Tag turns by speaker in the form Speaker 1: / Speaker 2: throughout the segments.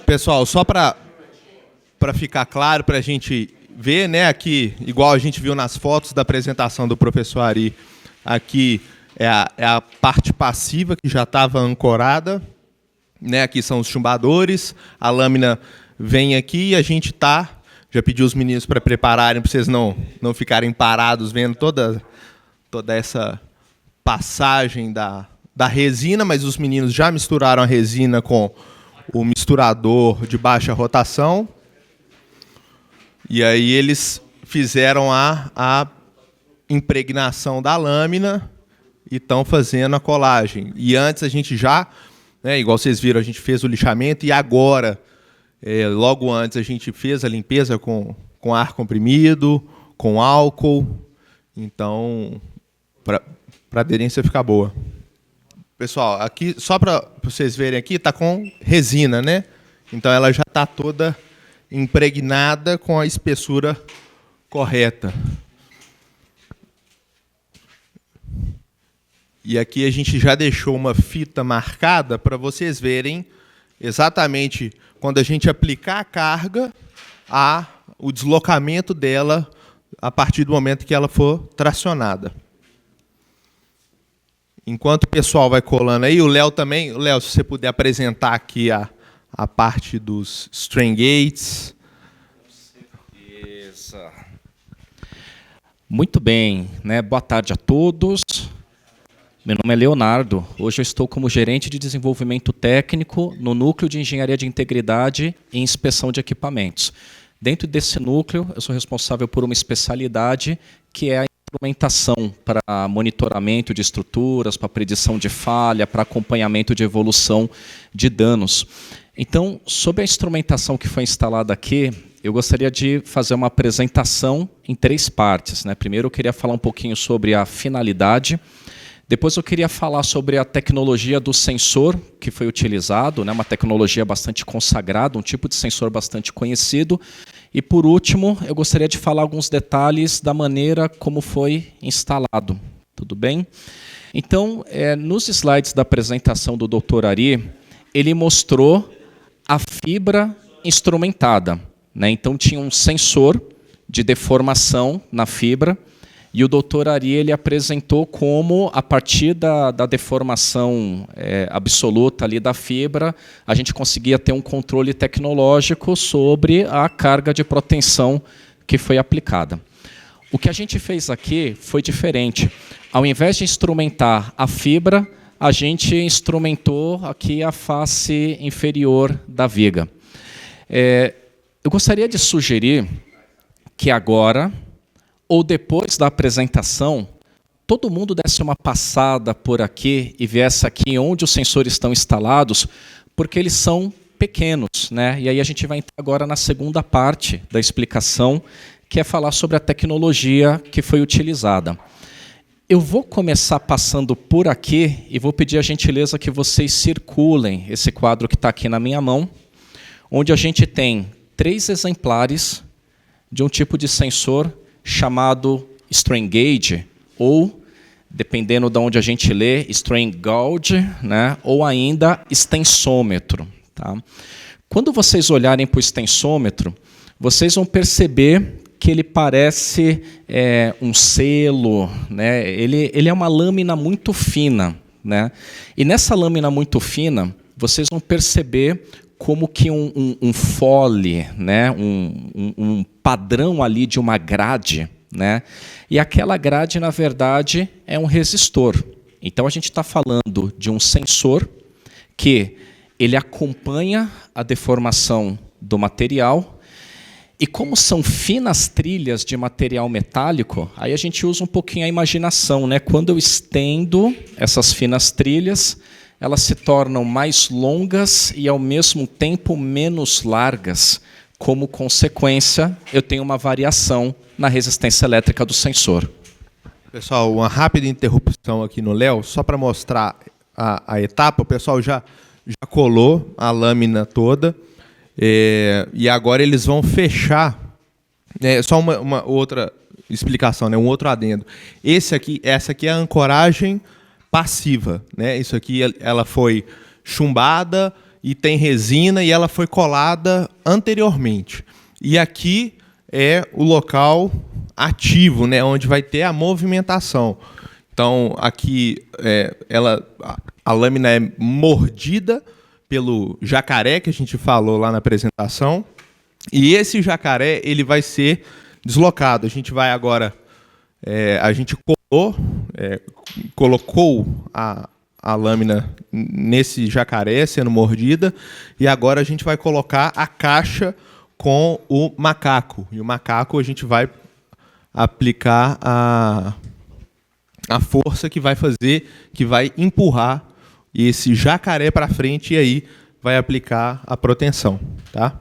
Speaker 1: Pessoal, só para ficar claro, para a gente ver, né, aqui, igual a gente viu nas fotos da apresentação do professor Ari, aqui é a parte passiva que já estava ancorada, né, aqui são os chumbadores, a lâmina vem aqui e a gente já pedi os meninos para prepararem, para vocês não ficarem parados vendo toda essa passagem da resina, mas os meninos já misturaram a resina com o misturador de baixa rotação. E aí eles fizeram a impregnação da lâmina e estão fazendo a colagem. E antes a gente já, né, igual vocês viram, a gente fez o lixamento e agora, logo antes, a gente fez a limpeza com ar comprimido, com álcool. Então, para a aderência ficar boa. Pessoal, aqui, só para vocês verem aqui, está com resina, né? Então ela já está toda impregnada com a espessura correta. E aqui a gente já deixou uma fita marcada para vocês verem exatamente quando a gente aplicar a carga, o deslocamento dela a partir do momento que ela for tracionada. Enquanto o pessoal vai colando aí, o Léo também, se você puder apresentar aqui a parte dos strain gates.
Speaker 2: Beleza. Muito bem, né? Boa tarde a todos. Meu nome é Leonardo. Hoje eu estou como gerente de desenvolvimento técnico no Núcleo de Engenharia de Integridade e Inspeção de Equipamentos. Dentro desse núcleo, eu sou responsável por uma especialidade que é a instrumentação para monitoramento de estruturas, para predição de falha, para acompanhamento de evolução de danos. Então, sobre a instrumentação que foi instalada aqui, eu gostaria de fazer uma apresentação em 3 partes, né? Primeiro, eu queria falar um pouquinho sobre a finalidade. Depois, eu queria falar sobre a tecnologia do sensor que foi utilizado, né? Uma tecnologia bastante consagrada, um tipo de sensor bastante conhecido. E, por último, eu gostaria de falar alguns detalhes da maneira como foi instalado. Tudo bem? Então, nos slides da apresentação do Dr. Ari, ele mostrou a fibra instrumentada, né? Então, tinha um sensor de deformação na fibra, e o Dr. Ari ele apresentou como, a partir da deformação absoluta ali da fibra, a gente conseguia ter um controle tecnológico sobre a carga de proteção que foi aplicada. O que a gente fez aqui foi diferente. Ao invés de instrumentar a fibra, a gente instrumentou aqui a face inferior da viga. Eu gostaria de sugerir que agora, ou depois da apresentação, todo mundo desse uma passada por aqui e viesse aqui onde os sensores estão instalados, porque eles são pequenos, né? E aí a gente vai entrar agora na segunda parte da explicação, que é falar sobre a tecnologia que foi utilizada. Eu vou começar passando por aqui e vou pedir a gentileza que vocês circulem esse quadro que está aqui na minha mão, onde a gente tem 3 exemplares de um tipo de sensor chamado strain gauge, ou, dependendo de onde a gente lê, strain gauge, né? Ou ainda extensômetro. Tá? Quando vocês olharem para o extensômetro, vocês vão perceber que ele parece um selo, né? Ele é uma lâmina muito fina, né? E nessa lâmina muito fina, vocês vão perceber como que um fole, né? um padrão ali de uma grade, né? E aquela grade, na verdade, é um resistor. Então, a gente está falando de um sensor que ele acompanha a deformação do material. E como são finas trilhas de material metálico, aí a gente usa um pouquinho a imaginação, né? Quando eu estendo essas finas trilhas, elas se tornam mais longas e, ao mesmo tempo, menos largas. Como consequência, eu tenho uma variação na resistência elétrica do sensor.
Speaker 1: Pessoal, uma rápida interrupção aqui no Léo, só para mostrar a etapa. O pessoal já colou a lâmina toda, e agora eles vão fechar. Só uma outra explicação, né? Um outro adendo. Essa aqui é a ancoragem passiva, né? Isso aqui ela foi chumbada e tem resina e ela foi colada anteriormente. E aqui é o local ativo, né, onde vai ter a movimentação. Então, aqui a lâmina é mordida pelo jacaré, que a gente falou lá na apresentação, e esse jacaré ele vai ser deslocado. A gente vai agora... a gente colocou a lâmina nesse jacaré sendo mordida, e agora a gente vai colocar a caixa com o macaco. E o macaco a gente vai aplicar a força que vai fazer, que vai empurrar esse jacaré para frente, e aí vai aplicar a proteção, tá?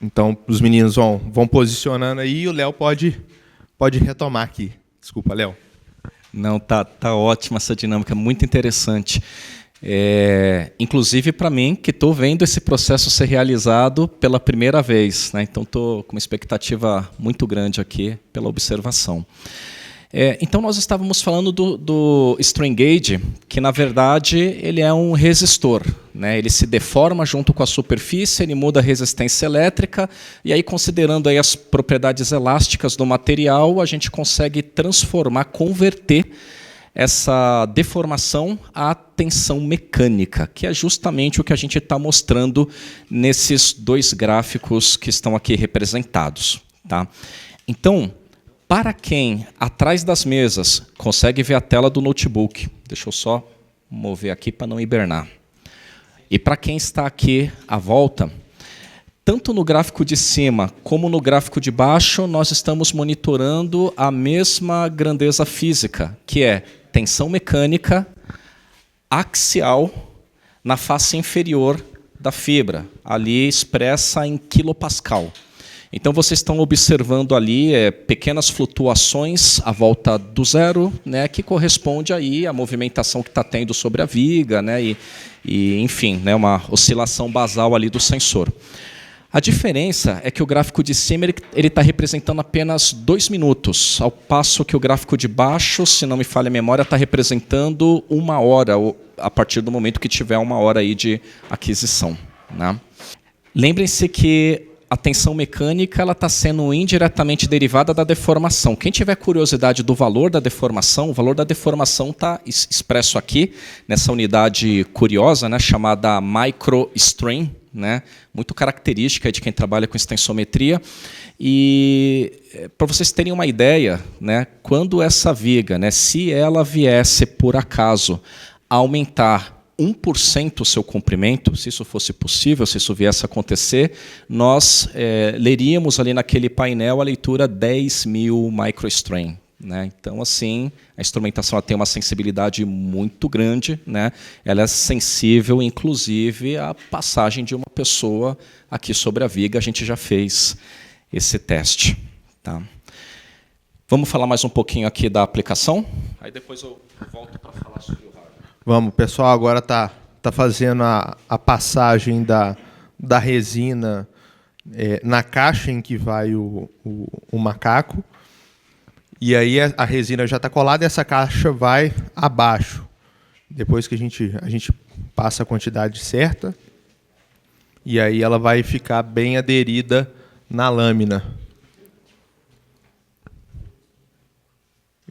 Speaker 1: Então, os meninos vão posicionando aí e o Léo pode retomar aqui. Desculpa, Léo.
Speaker 2: Não, tá ótima essa dinâmica, muito interessante. Inclusive para mim, que estou vendo esse processo ser realizado pela primeira vez, né? Então estou com uma expectativa muito grande aqui pela observação. Então nós estávamos falando do strain gauge, que na verdade ele é um resistor, né? Ele se deforma junto com a superfície, ele muda a resistência elétrica, e aí, considerando aí as propriedades elásticas do material, a gente consegue transformar, converter essa deformação à tensão mecânica, que é justamente o que a gente está mostrando nesses dois gráficos que estão aqui representados, tá? Então, para quem, atrás das mesas, consegue ver a tela do notebook, deixa eu só mover aqui para não hibernar. E para quem está aqui à volta, tanto no gráfico de cima como no gráfico de baixo, nós estamos monitorando a mesma grandeza física, que é tensão mecânica axial na face inferior da fibra, ali expressa em quilopascal. Então, vocês estão observando ali pequenas flutuações à volta do zero, né, que corresponde aí à movimentação que está tendo sobre a viga, né, e enfim, né, uma oscilação basal ali do sensor. A diferença é que o gráfico de cima ele está representando apenas 2 minutos, ao passo que o gráfico de baixo, se não me falha a memória, está representando 1 hora, a partir do momento que tiver 1 hora aí de aquisição, né? Lembrem-se que a tensão mecânica está sendo indiretamente derivada da deformação. Quem tiver curiosidade do valor da deformação, o valor da deformação está expresso aqui, nessa unidade curiosa, né, chamada microstrain, né, muito característica de quem trabalha com extensometria. E, para vocês terem uma ideia, né, quando essa viga, né, se ela viesse, por acaso, a aumentar 1% o seu comprimento, se isso fosse possível, se isso viesse a acontecer, nós leríamos ali naquele painel a leitura 10.000 microstrain, né? Então, assim, a instrumentação ela tem uma sensibilidade muito grande, né? Ela é sensível, inclusive, à passagem de uma pessoa aqui sobre a viga. A gente já fez esse teste, tá? Vamos falar mais um pouquinho aqui da aplicação? Aí depois eu volto para falar sobre o hardware.
Speaker 1: Vamos, o pessoal agora tá fazendo a passagem da resina na caixa em que vai o macaco. E aí a resina já está colada e essa caixa vai abaixo. Depois que a gente passa a quantidade certa, e aí ela vai ficar bem aderida na lâmina.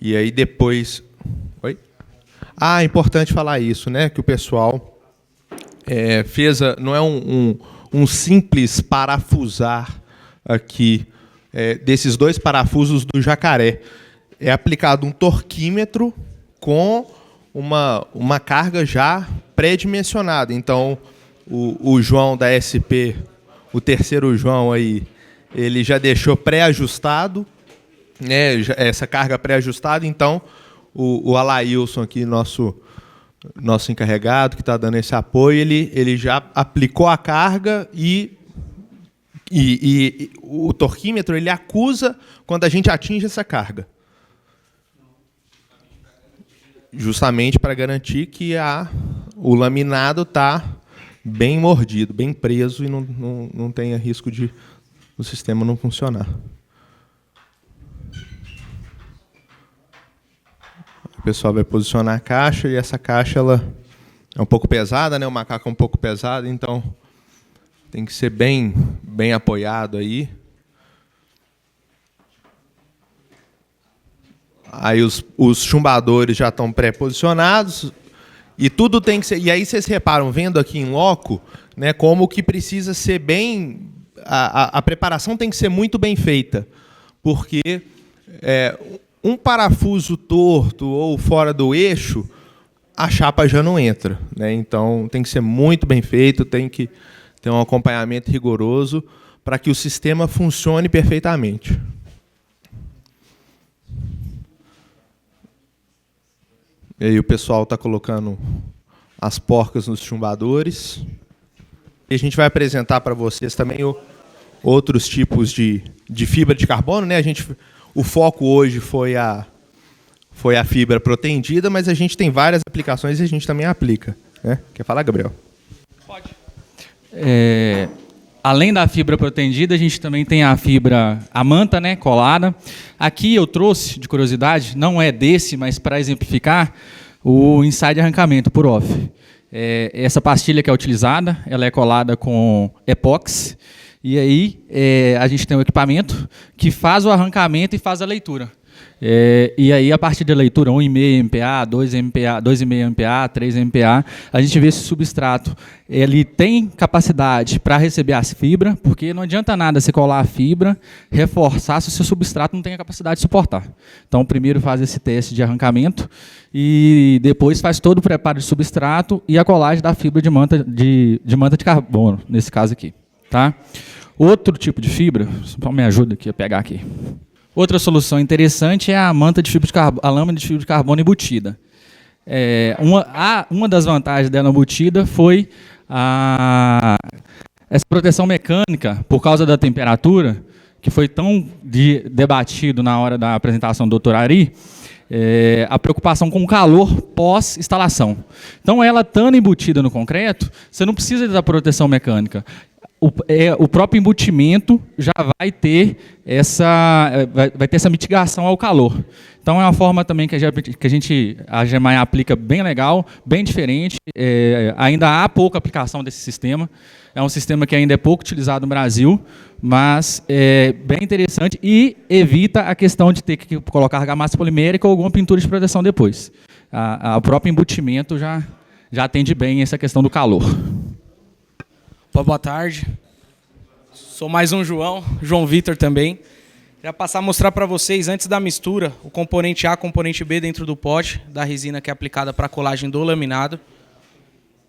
Speaker 1: E aí depois... Oi? É importante falar isso, né? Que o pessoal fez... Não é um simples parafusar aqui desses 2 parafusos do jacaré. É aplicado um torquímetro com uma carga já pré-dimensionada. Então, o João da SP, o terceiro João aí, ele já deixou pré-ajustado, né, essa carga pré-ajustada. Então, o Alailson aqui, nosso encarregado, que está dando esse apoio, ele já aplicou a carga e o torquímetro ele acusa quando a gente atinge essa carga. Justamente para garantir que o laminado está bem mordido, bem preso e não tenha risco de o sistema não funcionar. O pessoal vai posicionar a caixa e essa caixa ela é um pouco pesada, né? O macaco é um pouco pesado, então tem que ser bem apoiado aí. Aí os chumbadores já estão pré-posicionados e tudo tem que ser. E aí vocês reparam, vendo aqui em loco, né, como que precisa ser bem. A preparação tem que ser muito bem feita, porque um parafuso torto ou fora do eixo, a chapa já não entra, né? Então tem que ser muito bem feito, tem que ter um acompanhamento rigoroso para que o sistema funcione perfeitamente. E aí o pessoal está colocando as porcas nos chumbadores. E a gente vai apresentar para vocês também outros tipos de fibra de carbono, né? O foco hoje foi a fibra protendida, mas a gente tem várias aplicações e a gente também aplica, né? Quer falar, Gabriel?
Speaker 3: Pode. Além da fibra protendida, a gente também tem a manta, né, colada. Aqui eu trouxe, de curiosidade, não é desse, mas para exemplificar, o ensaio de arrancamento por off. Essa pastilha que é utilizada, ela é colada com epóxi, e aí a gente tem um equipamento que faz o arrancamento e faz a leitura. E aí, a partir da leitura 1,5 MPa, 2 MPa, 2,5 MPa, 3 MPa, a gente vê se o substrato ele tem capacidade para receber as fibras, porque não adianta nada você colar a fibra, reforçar se o seu substrato não tem a capacidade de suportar. Então, primeiro faz esse teste de arrancamento e depois faz todo o preparo de substrato e a colagem da fibra de manta de carbono, nesse caso aqui. Tá? Outro tipo de fibra, só me ajuda aqui a pegar aqui. Outra solução interessante é a manta de fibra de carbono, a lâmina de fibra de carbono embutida. Uma das vantagens dela embutida foi essa proteção mecânica por causa da temperatura, que foi tão debatido na hora da apresentação do Dr. Ari, a preocupação com o calor pós-instalação. Então, ela estando embutida no concreto, você não precisa da proteção mecânica. O próprio embutimento já vai ter essa mitigação ao calor. Então, é uma forma também que a GEMAI aplica bem legal, bem diferente. Ainda há pouca aplicação desse sistema. É um sistema que ainda é pouco utilizado no Brasil, mas é bem interessante e evita a questão de ter que colocar argamassa polimérica ou alguma pintura de proteção depois. O próprio embutimento já atende bem essa questão do calor.
Speaker 4: Boa tarde. Sou mais um João Vitor também. Já passar a mostrar para vocês, antes da mistura, o componente A e o componente B dentro do pote, da resina que é aplicada para a colagem do laminado.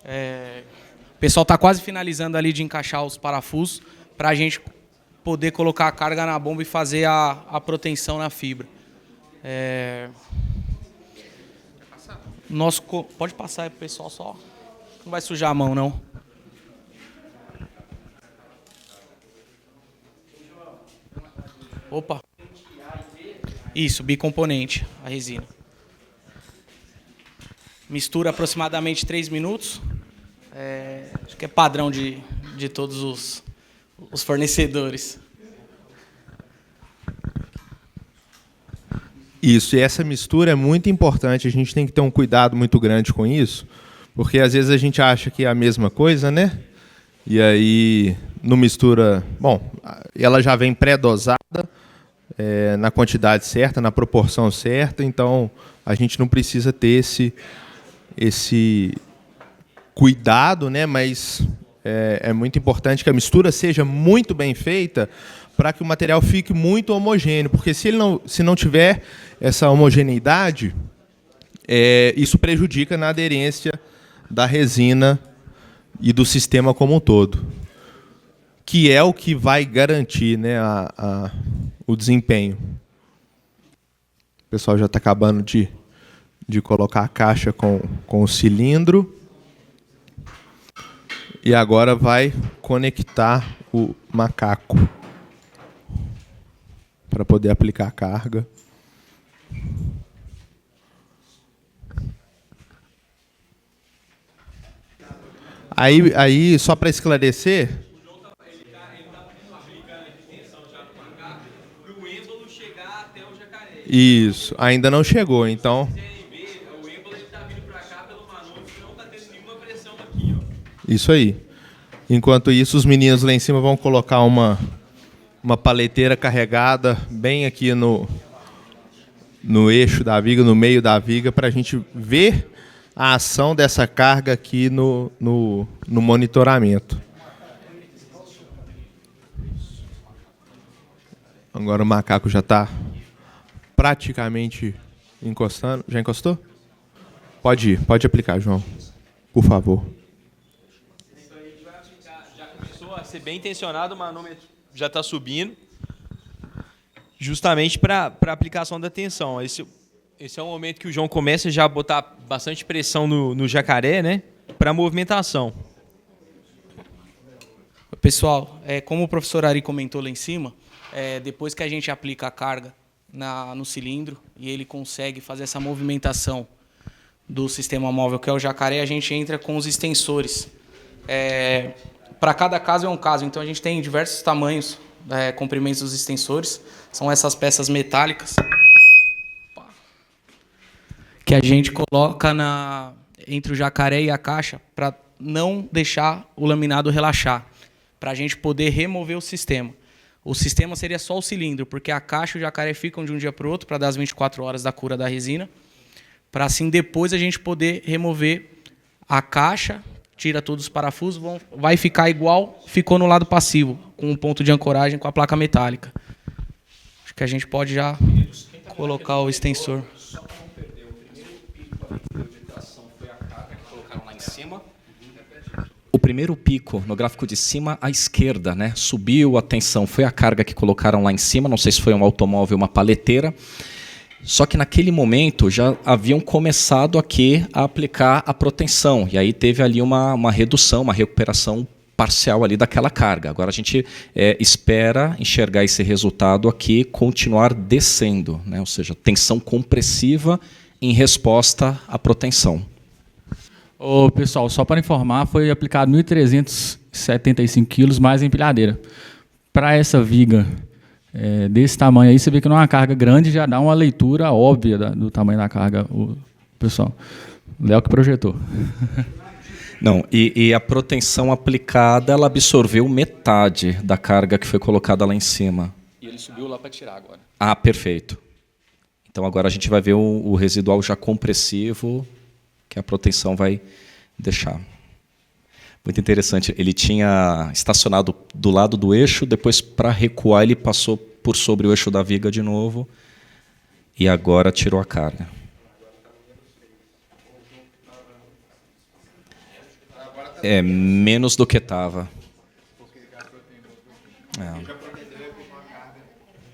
Speaker 4: O pessoal está quase finalizando ali de encaixar os parafusos para a gente poder colocar a carga na bomba e fazer a proteção na fibra. Pode passar aí para o pessoal só. Não vai sujar a mão, não. Opa. Isso, bicomponente, a resina. Mistura aproximadamente 3 minutos. Acho que é padrão de todos os fornecedores.
Speaker 1: Isso, e essa mistura é muito importante. A gente tem que ter um cuidado muito grande com isso, porque às vezes a gente acha que é a mesma coisa, né? E aí, não mistura... Bom, ela já vem pré-dosada, na quantidade certa, na proporção certa, então a gente não precisa ter esse cuidado, né? Mas é muito importante que a mistura seja muito bem feita para que o material fique muito homogêneo, porque se não tiver essa homogeneidade, isso prejudica na aderência da resina e do sistema como um todo, que é o que vai garantir, né, o desempenho. O pessoal já está acabando de colocar a caixa com o cilindro. E agora vai conectar o macaco para poder aplicar a carga. Aí só para esclarecer... Isso, ainda não chegou, então... Isso aí. Enquanto isso, os meninos lá em cima vão colocar uma paleteira carregada bem aqui no eixo da viga, no meio da viga, para a gente ver a ação dessa carga aqui no monitoramento. Agora o macaco já está praticamente encostando. Já encostou? Pode ir, pode aplicar, João. Por favor.
Speaker 5: Já começou a ser bem intencionado, o manômetro já está subindo, justamente para a aplicação da tensão. Esse é o momento que o João começa já a botar bastante pressão no jacaré, né, para a movimentação.
Speaker 4: Pessoal, como o professor Ari comentou lá em cima, depois que a gente aplica a carga no cilindro e ele consegue fazer essa movimentação do sistema móvel, que é o jacaré, a gente entra com os extensores. Para cada caso é um caso, então a gente tem diversos tamanhos, comprimentos dos extensores. São essas peças metálicas que a gente coloca entre o jacaré e a caixa para não deixar o laminado relaxar, para a gente poder remover o sistema. O sistema seria só o cilindro, porque a caixa e o jacaré ficam de um dia para o outro para dar as 24 horas da cura da resina, para assim depois a gente poder remover a caixa, tira todos os parafusos, vai ficar igual ficou no lado passivo, com um ponto de ancoragem com a placa metálica. Acho que a gente pode já colocar o extensor.
Speaker 2: O primeiro pico, no gráfico de cima, à esquerda, né? Subiu a tensão, foi a carga que colocaram lá em cima, não sei se foi um automóvel, uma paleteira. Só que naquele momento já haviam começado aqui a aplicar a proteção. E aí teve ali uma redução, uma recuperação parcial ali daquela carga. Agora a gente espera enxergar esse resultado aqui continuar descendo, né? Ou seja, tensão compressiva em resposta à proteção.
Speaker 3: Ô, pessoal, só para informar, foi aplicado 1.375 quilos mais empilhadeira. Para essa viga desse tamanho aí, você vê que não é uma carga grande, já dá uma leitura óbvia do tamanho da carga, pessoal. Léo que projetou.
Speaker 2: Não, e a proteção aplicada, ela absorveu metade da carga que foi colocada lá em cima.
Speaker 3: E ele subiu lá para tirar agora.
Speaker 2: Ah, perfeito. Então agora a gente vai ver o residual já compressivo, que a proteção vai deixar. Muito interessante. Ele tinha estacionado do lado do eixo, depois, para recuar, ele passou por sobre o eixo da viga de novo e agora tirou a carga. Menos do que estava.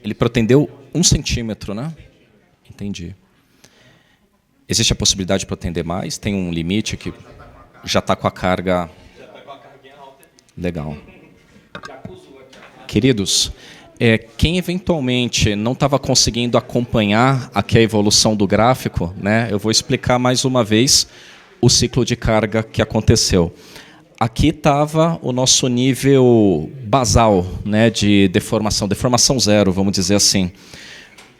Speaker 2: Ele protendeu 1 centímetro, né? Entendi. Existe a possibilidade de protender mais? Tem um limite que já está com a carga... Legal. Queridos, quem eventualmente não estava conseguindo acompanhar aqui a evolução do gráfico, né, eu vou explicar mais uma vez o ciclo de carga que aconteceu. Aqui estava o nosso nível basal, né, de deformação, deformação zero, vamos dizer assim.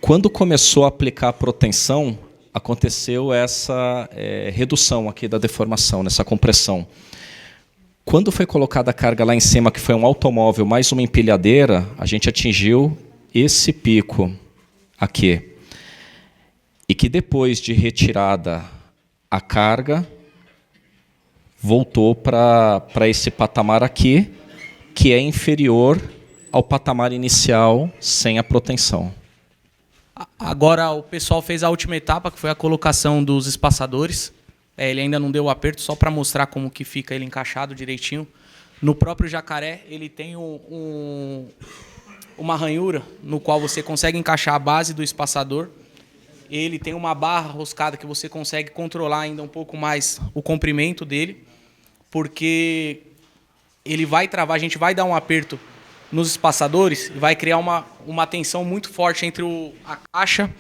Speaker 2: Quando começou a aplicar a proteção, aconteceu essa redução aqui da deformação, nessa compressão. Quando foi colocada a carga lá em cima, que foi um automóvel mais uma empilhadeira, a gente atingiu esse pico aqui. E que depois de retirada a carga, voltou para esse patamar aqui, que é inferior ao patamar inicial sem a proteção.
Speaker 4: Agora o pessoal fez a última etapa, que foi a colocação dos espaçadores. Ele ainda não deu o aperto, só para mostrar como que fica ele encaixado direitinho. No próprio jacaré, ele tem uma ranhura, no qual você consegue encaixar a base do espaçador. Ele tem uma barra roscada que você consegue controlar ainda um pouco mais o comprimento dele, porque ele vai travar, a gente vai dar um aperto nos espaçadores e vai criar uma tensão muito forte entre a caixa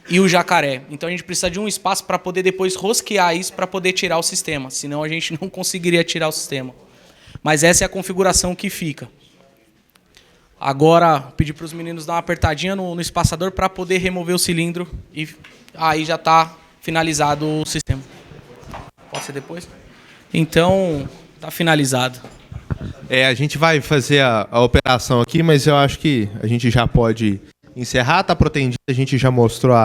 Speaker 4: e o jacaré. Então a gente precisa de um espaço para poder depois rosquear isso para poder tirar o sistema, senão a gente não conseguiria tirar o sistema. Mas essa é a configuração que fica. Agora, pedir para os meninos dar uma apertadinha no espaçador para poder remover o cilindro e aí já está finalizado o sistema. Pode ser depois? Então, Tá finalizado.
Speaker 1: A gente vai fazer a operação aqui, mas eu acho que a gente já pode encerrar. Está protendido, a gente já mostrou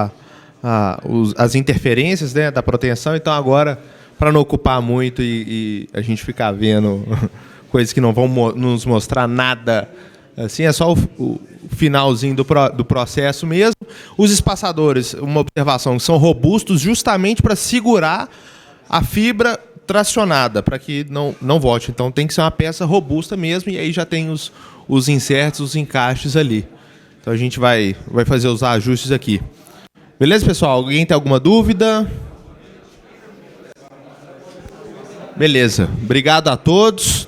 Speaker 1: as interferências, né, da proteção, então agora, para não ocupar muito e a gente ficar vendo coisas que não vão nos mostrar nada, assim, é só o finalzinho do processo mesmo. Os espaçadores, uma observação, são robustos justamente para segurar a fibra tracionada, para que não volte. Então tem que ser uma peça robusta mesmo, e aí já tem os insertos, os encaixes ali. Então a gente vai fazer os ajustes aqui. Beleza, pessoal? Alguém tem alguma dúvida? Beleza. Obrigado a todos.